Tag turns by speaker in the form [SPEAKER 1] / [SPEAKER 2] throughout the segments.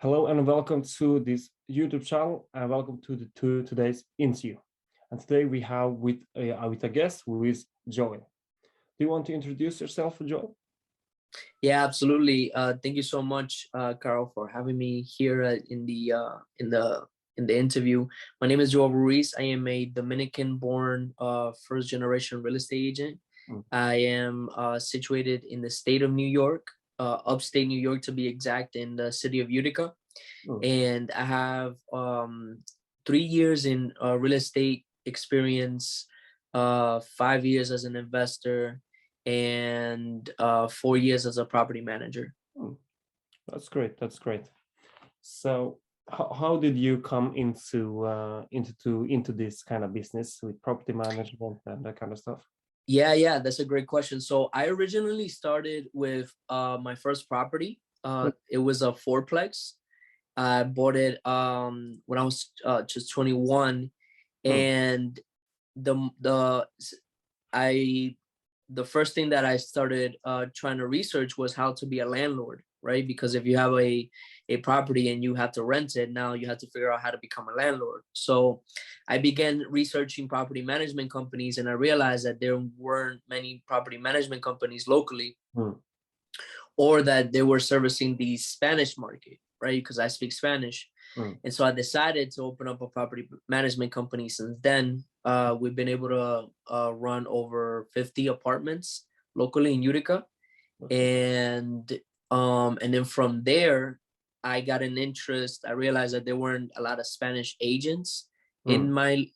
[SPEAKER 1] Hello and welcome to this YouTube channel and welcome to today's interview. And today we have with a guest who is Joel. Do you want to introduce yourself, Joel?
[SPEAKER 2] Yeah, absolutely. Thank you so much, Carl, for having me here in the interview. My name is Joel Ruiz. I am a Dominican-born first-generation real estate agent.
[SPEAKER 1] Mm.
[SPEAKER 2] I am situated in the state of New York, upstate New York to be exact, in the city of Utica.
[SPEAKER 1] Mm.
[SPEAKER 2] And I have 3 years in real estate experience, 5 years as an investor, and 4 years as a property manager.
[SPEAKER 1] Mm. That's great. That's great. So, how did you come into this kind of business with property management and that kind of stuff?
[SPEAKER 2] Yeah, that's a great question. So I originally started with my first property. It was a fourplex. I bought it when I was just 21, and the I the first thing that I started trying to research was how to be a landlord, right? Because if you have a property and you have to rent it, now you have to figure out how to become a landlord. So I began researching property management companies, and I realized that there weren't many property management companies locally, or that they were servicing the Spanish market, right? Because I speak Spanish. And so I decided to open up a property management company. Since then, we've been able to run over 50 apartments locally in Utica. And then from there, I got an interest. I realized that there weren't a lot of Spanish agents in my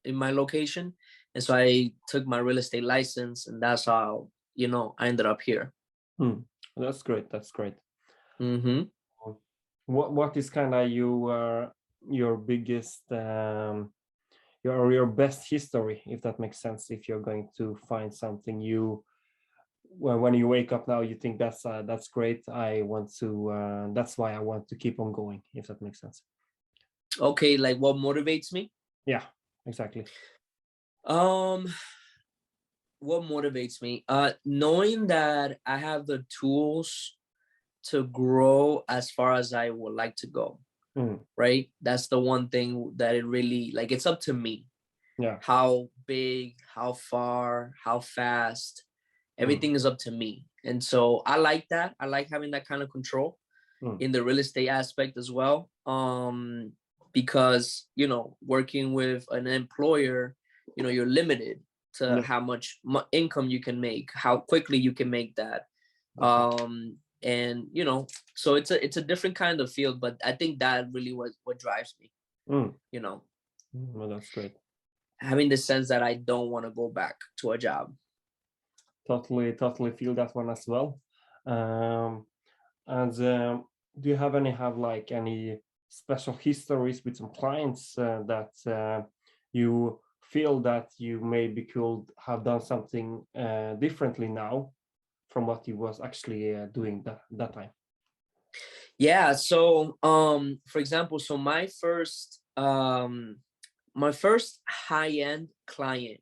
[SPEAKER 2] location. And so I took my real estate license, and that's how, I ended up here.
[SPEAKER 1] That's great. That's great.
[SPEAKER 2] Mm-hmm.
[SPEAKER 1] What is kind of your biggest your best history, if that makes sense? If you're going to find something when you wake up now, you think that's great. I want to. That's why I want to keep on going. If that makes sense.
[SPEAKER 2] Okay, like what motivates me?
[SPEAKER 1] Yeah, exactly.
[SPEAKER 2] What motivates me? Knowing that I have the tools to grow as far as I would like to go. Right? That's the one thing that it really, like, it's up to me.
[SPEAKER 1] Yeah.
[SPEAKER 2] How big, how far, how fast, everything is up to me. And so I like that. I like having that kind of control in the real estate aspect as well. Because, working with an employer, you're limited to how much income you can make, how quickly you can make that. And so it's a different kind of field, but I think that really was what drives me.
[SPEAKER 1] Well, that's great.
[SPEAKER 2] Having the sense that I don't want to go back to a job.
[SPEAKER 1] Totally feel that one as well. And do you have any special histories with some clients that you feel that you maybe could have done something differently now from what you was actually doing that time?
[SPEAKER 2] Yeah. So, for example, so my first high-end client,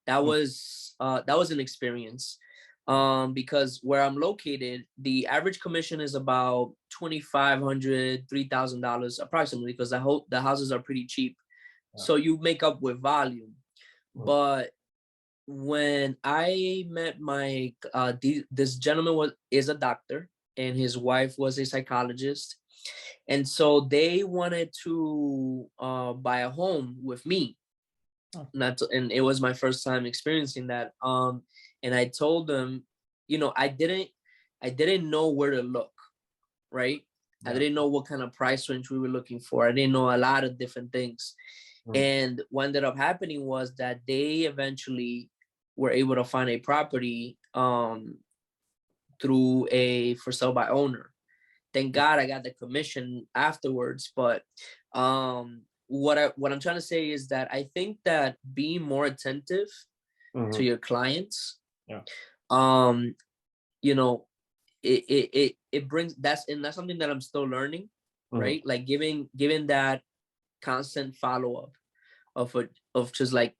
[SPEAKER 2] that was an experience, because where I'm located, the average commission is about $2,500, $3,000 approximately, because the houses are pretty cheap. So you make up with volume. But when I met this gentleman is a doctor, and his wife was a psychologist, and so they wanted to buy a home with me. And it was my first time experiencing that. And I told them, I didn't know where to look, right? I didn't know what kind of price range we were looking for. I didn't know a lot of different things. And what ended up happening was that they eventually were able to find a property through a for sale by owner. Thank God I got the commission afterwards. But what I'm trying to say is that I think that being more attentive to your clients, it brings that's something that I'm still learning, right? Like giving that constant follow-up of just like,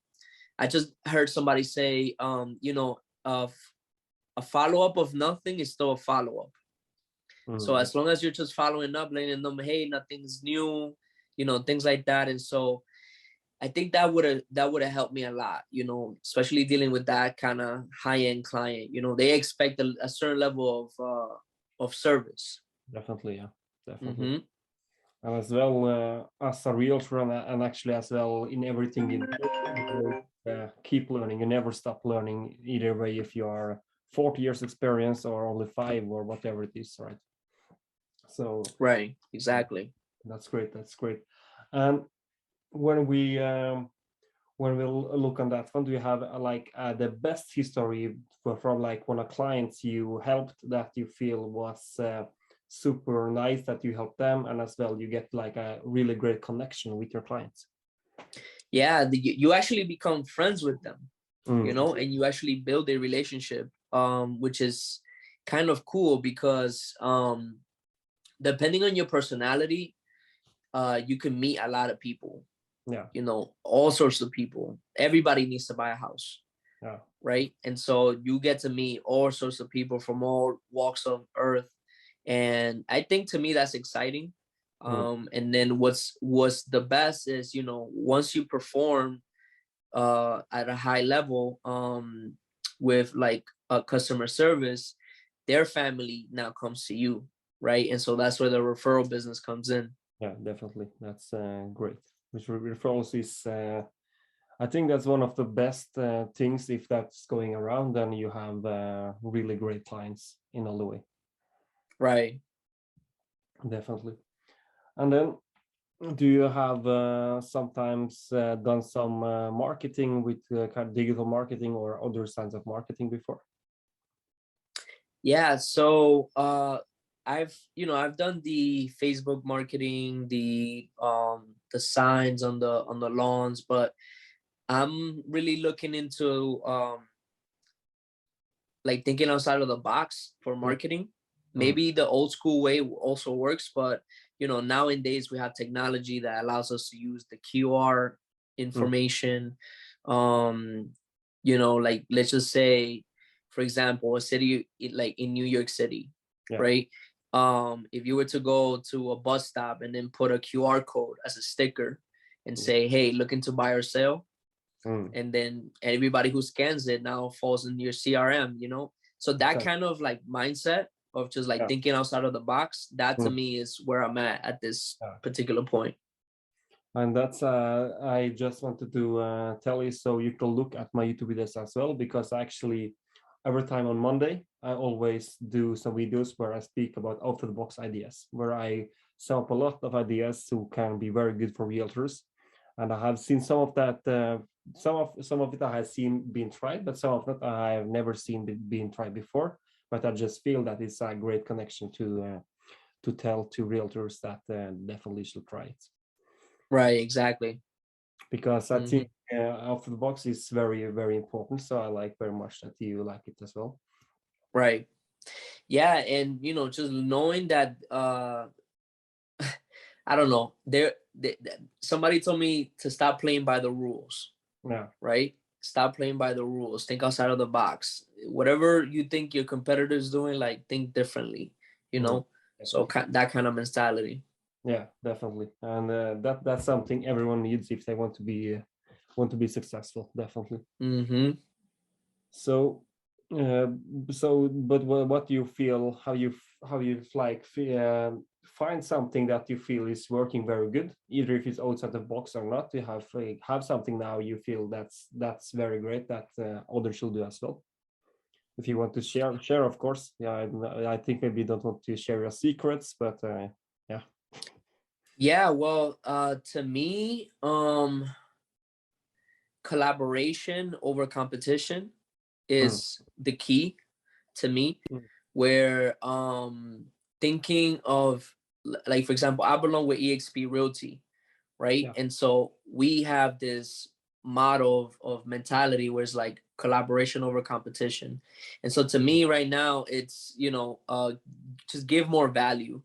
[SPEAKER 2] I just heard somebody say, of a follow-up of nothing is still a follow-up. So as long as you're just following up, letting them, hey, nothing's new, things like that. And so I think that would have helped me a lot, especially dealing with that kind of high-end client. They expect a certain level of service.
[SPEAKER 1] Definitely, yeah, definitely.
[SPEAKER 2] Mm-hmm.
[SPEAKER 1] And as well, as a realtor, and actually as well in everything in keep learning. You never stop learning either way, if you are 40 years experience or only 5 or whatever it is, right? So
[SPEAKER 2] Right, exactly.
[SPEAKER 1] that's great. That's great. And when we look on that one, do you have like the best history from like one of clients you helped that you feel was super nice, that you helped them, and as well you get like a really great connection with your clients?
[SPEAKER 2] Yeah, you actually become friends with them,
[SPEAKER 1] Mm.
[SPEAKER 2] and you actually build a relationship, which is kind of cool because depending on your personality, you can meet a lot of people,
[SPEAKER 1] Yeah,
[SPEAKER 2] all sorts of people. Everybody needs to buy a house,
[SPEAKER 1] yeah.
[SPEAKER 2] right? And so you get to meet all sorts of people from all walks of earth. And I think to me that's exciting.
[SPEAKER 1] Mm.
[SPEAKER 2] And then what's the best is, once you perform at a high level with like a customer service, their family now comes to you, right? And so that's where the referral business comes in.
[SPEAKER 1] Yeah, definitely. That's great. Which referrals is, I think that's one of the best things. If that's going around, then you have really great clients in all the way.
[SPEAKER 2] Right.
[SPEAKER 1] Definitely. And then, do you have sometimes done some marketing with kind of digital marketing or other kinds of marketing before?
[SPEAKER 2] Yeah, so I've done the Facebook marketing, the signs on the lawns, but I'm really looking into like thinking outside of the box for
[SPEAKER 1] Mm.
[SPEAKER 2] marketing.
[SPEAKER 1] Mm.
[SPEAKER 2] Maybe the old school way also works, but nowadays we have technology that allows us to use the QR
[SPEAKER 1] Mm.
[SPEAKER 2] information. Um, like let's just say, for example, a city like in New York City,
[SPEAKER 1] Yeah.
[SPEAKER 2] right? If you were to go to a bus stop and then put a QR code as a sticker and
[SPEAKER 1] Mm.
[SPEAKER 2] say, hey, looking to buy or sell,
[SPEAKER 1] Mm.
[SPEAKER 2] and then everybody who scans it now falls in your CRM. So that
[SPEAKER 1] Exactly.
[SPEAKER 2] kind of like mindset of just like
[SPEAKER 1] Yeah.
[SPEAKER 2] thinking outside of the box, that to
[SPEAKER 1] Mm.
[SPEAKER 2] me is where I'm at this
[SPEAKER 1] Yeah.
[SPEAKER 2] particular point.
[SPEAKER 1] And that's I just wanted to tell you, so you can look at my YouTube videos as well, because actually every time on Monday I always do some videos where I speak about out of the box ideas, where I sum up a lot of ideas who can be very good for realtors. And I have seen some of that. Some of it I have seen being tried, but some of it I have never seen being tried before. But I just feel that it's a great connection to tell to realtors that definitely should try it,
[SPEAKER 2] Right, exactly.
[SPEAKER 1] because I
[SPEAKER 2] Hmm.
[SPEAKER 1] think out of the box is very, very important. So I like very much that you like it as well.
[SPEAKER 2] Right. Yeah, and just knowing that I don't know, somebody told me to stop playing by the rules,
[SPEAKER 1] Yeah.
[SPEAKER 2] right? Stop playing by the rules. Think outside of the box. Whatever you think your competitor's doing, like think differently, you
[SPEAKER 1] Mm,
[SPEAKER 2] know? So
[SPEAKER 1] definitely.
[SPEAKER 2] that kind of mentality.
[SPEAKER 1] Yeah, definitely. And that's something everyone needs if they want to be successful. Definitely.
[SPEAKER 2] Mm-hmm.
[SPEAKER 1] So, uh, but what do you feel? How you like find something that you feel is working very good, either if it's outside the box or not. You have something now you feel that's very great that others should do as well. If you want to share, of course. Yeah, I think maybe you don't want to share your secrets, but yeah.
[SPEAKER 2] Yeah, well, to me, collaboration over competition
[SPEAKER 1] Mm.
[SPEAKER 2] is the key to me,
[SPEAKER 1] Mm.
[SPEAKER 2] where thinking of like for example, I belong with EXP Realty, right?
[SPEAKER 1] Yeah.
[SPEAKER 2] And so we have this model of mentality where it's like collaboration over competition. And so to
[SPEAKER 1] Mm.
[SPEAKER 2] me right now, it's just
[SPEAKER 1] Yeah.
[SPEAKER 2] give more value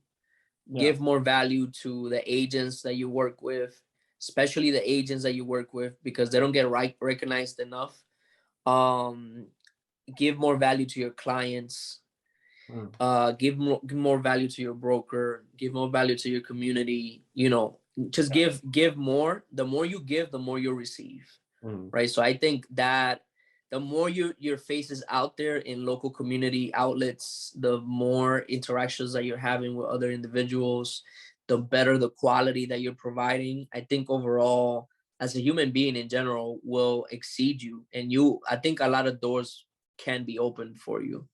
[SPEAKER 2] to the agents that you work with, especially the agents that you work with, because they don't get recognized enough. um give more value to your clients, Give more value to your broker, give more value to your community, just give more. The more you give, the more you'll receive. Right. So I think that the more your face is out there in local community outlets, the more interactions that you're having with other individuals, the better the quality that you're providing. I think overall, as a human being in general, will exceed you. And I think a lot of doors can be opened for you.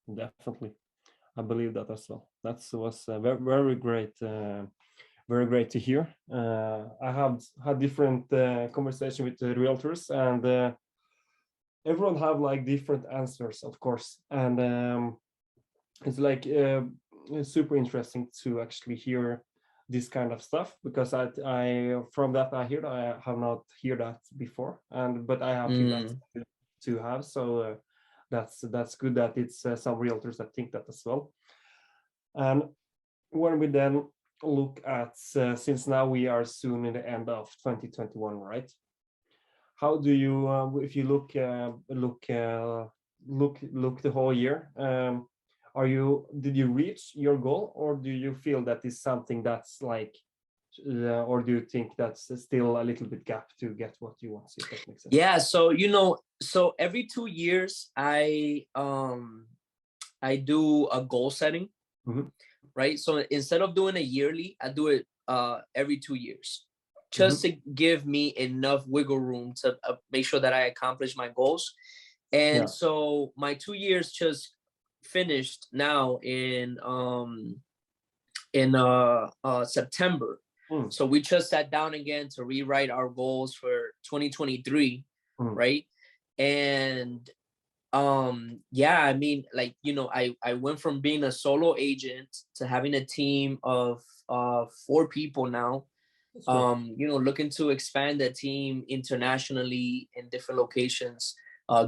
[SPEAKER 1] Definitely. I believe that as well. That was very, very great. Very great to hear. I have had different conversation with the realtors, and everyone have like different answers, of course. And it's like it's super interesting to actually hear this kind of stuff, because I from that I have not heard that before, but I have feel that to have. So that's good that it's some realtors that think that as well. And when we then look at since now we are soon in the end of 2021, right? How do you if you look the whole year, did you reach your goal, or do you feel that is something that's like or do you think that's still a little bit gap to get what you want? If that makes sense.
[SPEAKER 2] Yeah, so so every 2 years I do a goal setting. Right? So instead of doing it yearly, I do it every 2 years, just to give me enough wiggle room to make sure that I accomplish my goals. And so my 2 years just finished now in September. So we just sat down again to rewrite our goals for 2023, right? And yeah, I mean, like, I went from being a solo agent to having a team of 4 people now. Looking to expand the team internationally in different locations.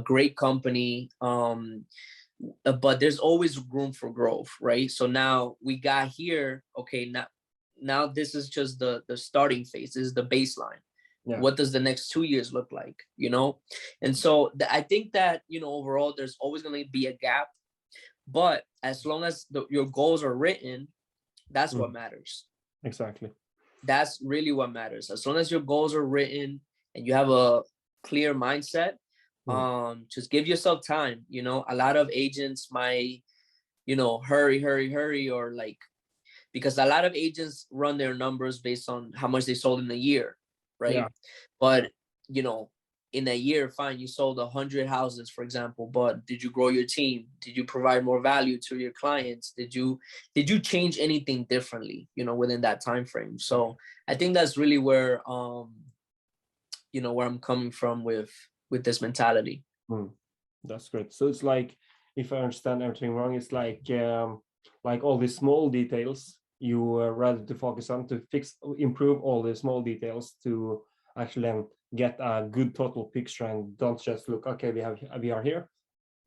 [SPEAKER 2] Great company, but there's always room for growth, right? So now we got here. Okay, now this is just the starting phase. This is the baseline. What does the next 2 years look like? And so I think that overall there's always going to be a gap, but as long as your goals are written, that's what matters.
[SPEAKER 1] Exactly.
[SPEAKER 2] That's really what matters. As long as your goals are written and you have a clear mindset, just give yourself time. A lot of agents might hurry, or like, because a lot of agents run their numbers based on how much they sold in a year, right? But in a year, fine, you sold 100 houses, for example, but did you grow your team? Did you provide more value to your clients? Did you change anything differently, within that time frame? So I think that's really where where I'm coming from with this mentality.
[SPEAKER 1] That's great. So it's like, if I understand everything wrong, it's like all the small details you rather to focus on, to improve all the small details to actually then get a good total picture, and don't just look, okay, we are here,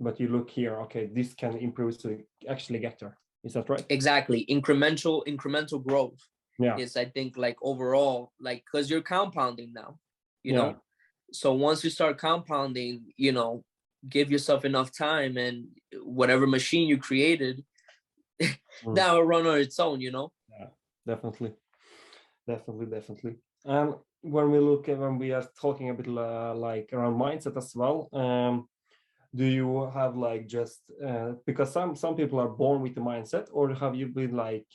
[SPEAKER 1] but you look here, okay, this can improve to actually get there. Is that right?
[SPEAKER 2] Exactly. Incremental growth is, I think, like, overall, like, because you're compounding now, know. So once you start compounding, give yourself enough time, and whatever machine you created that will run on its own. Yeah,
[SPEAKER 1] definitely. When we are talking a bit like around mindset as well, do you have like just because some people are born with the mindset, or have you been like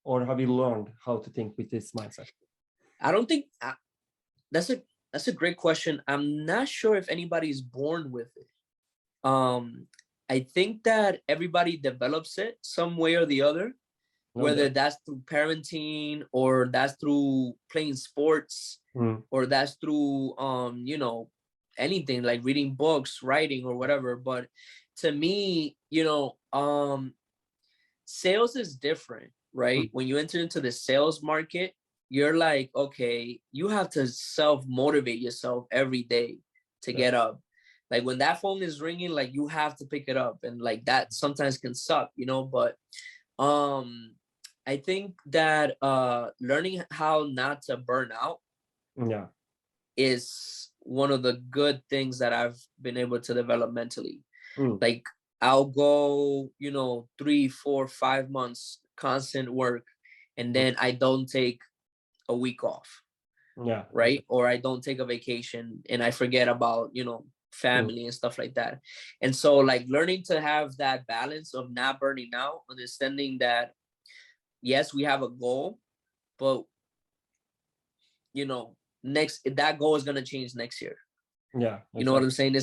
[SPEAKER 1] or have you learned how to think with this mindset?
[SPEAKER 2] I don't think that's a great question. I'm not sure if anybody's born with it. I think that everybody develops it some way or the other, whether that's through parenting, or that's through playing sports, or that's through anything like reading books, writing, or whatever. But to me, sales is different, right? When you enter into the sales market, you're like, okay, you have to self-motivate yourself every day to get up. Like, when that phone is ringing, like, you have to pick it up, and like that sometimes can suck, but I think that learning how not to burn out is one of the good things that I've been able to develop mentally. Like, I'll go, 3, 4, 5 months constant work, and then I don't take a week off,
[SPEAKER 1] Yeah,
[SPEAKER 2] right? Or I don't take a vacation and I forget about,
[SPEAKER 1] mm,
[SPEAKER 2] family and stuff like that. And so like learning to have that balance of not burning out, understanding that yes, we have a goal, but next that goal is gonna change next year.
[SPEAKER 1] yeah,
[SPEAKER 2] You know what
[SPEAKER 1] exactly.
[SPEAKER 2] I'm saying?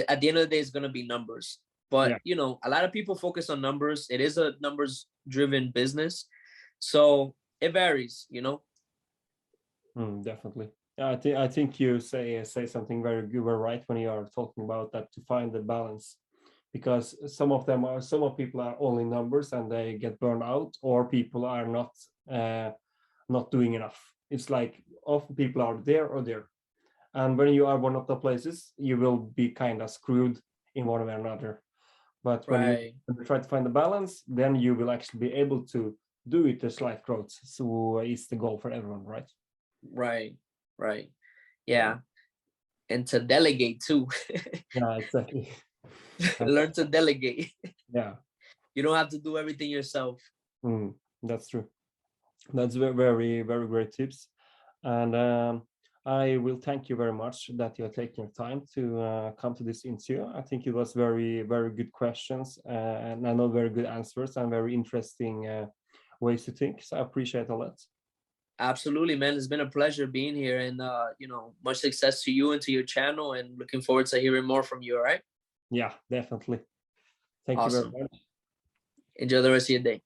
[SPEAKER 2] At the end of the day, it's gonna be numbers. But
[SPEAKER 1] Yeah,
[SPEAKER 2] a lot of people focus on numbers. It is a numbers driven business, so it varies.
[SPEAKER 1] definitely. Yeah, I think you say something very you were right when you are talking about that, to find the balance, because some of people are only numbers and they get burned out, or people are uh, not doing enough. It's like often people are there or there, and when you are one of the places, you will be kind of screwed in one way or another. But
[SPEAKER 2] Right,
[SPEAKER 1] when you try to find the balance, then you will actually be able to do it a slight growth. So it's the goal for everyone, right?
[SPEAKER 2] right, right.
[SPEAKER 1] Yeah,
[SPEAKER 2] Yeah, and to delegate too.
[SPEAKER 1] yeah, exactly. And
[SPEAKER 2] Learn to delegate.
[SPEAKER 1] yeah,
[SPEAKER 2] You don't have to do everything yourself.
[SPEAKER 1] that's true. That's very, very great tips. And I will thank you very much that you're taking your time to come to this interview. I think it was very, very good questions, and I know very good answers and very interesting ways to think. So I appreciate a lot.
[SPEAKER 2] Absolutely, man. It's been a pleasure being here, and much success to you and to your channel, and looking forward to hearing more from you. All right.
[SPEAKER 1] Yeah, definitely. Thank you very
[SPEAKER 2] Awesome.
[SPEAKER 1] much.
[SPEAKER 2] Enjoy the rest of your day.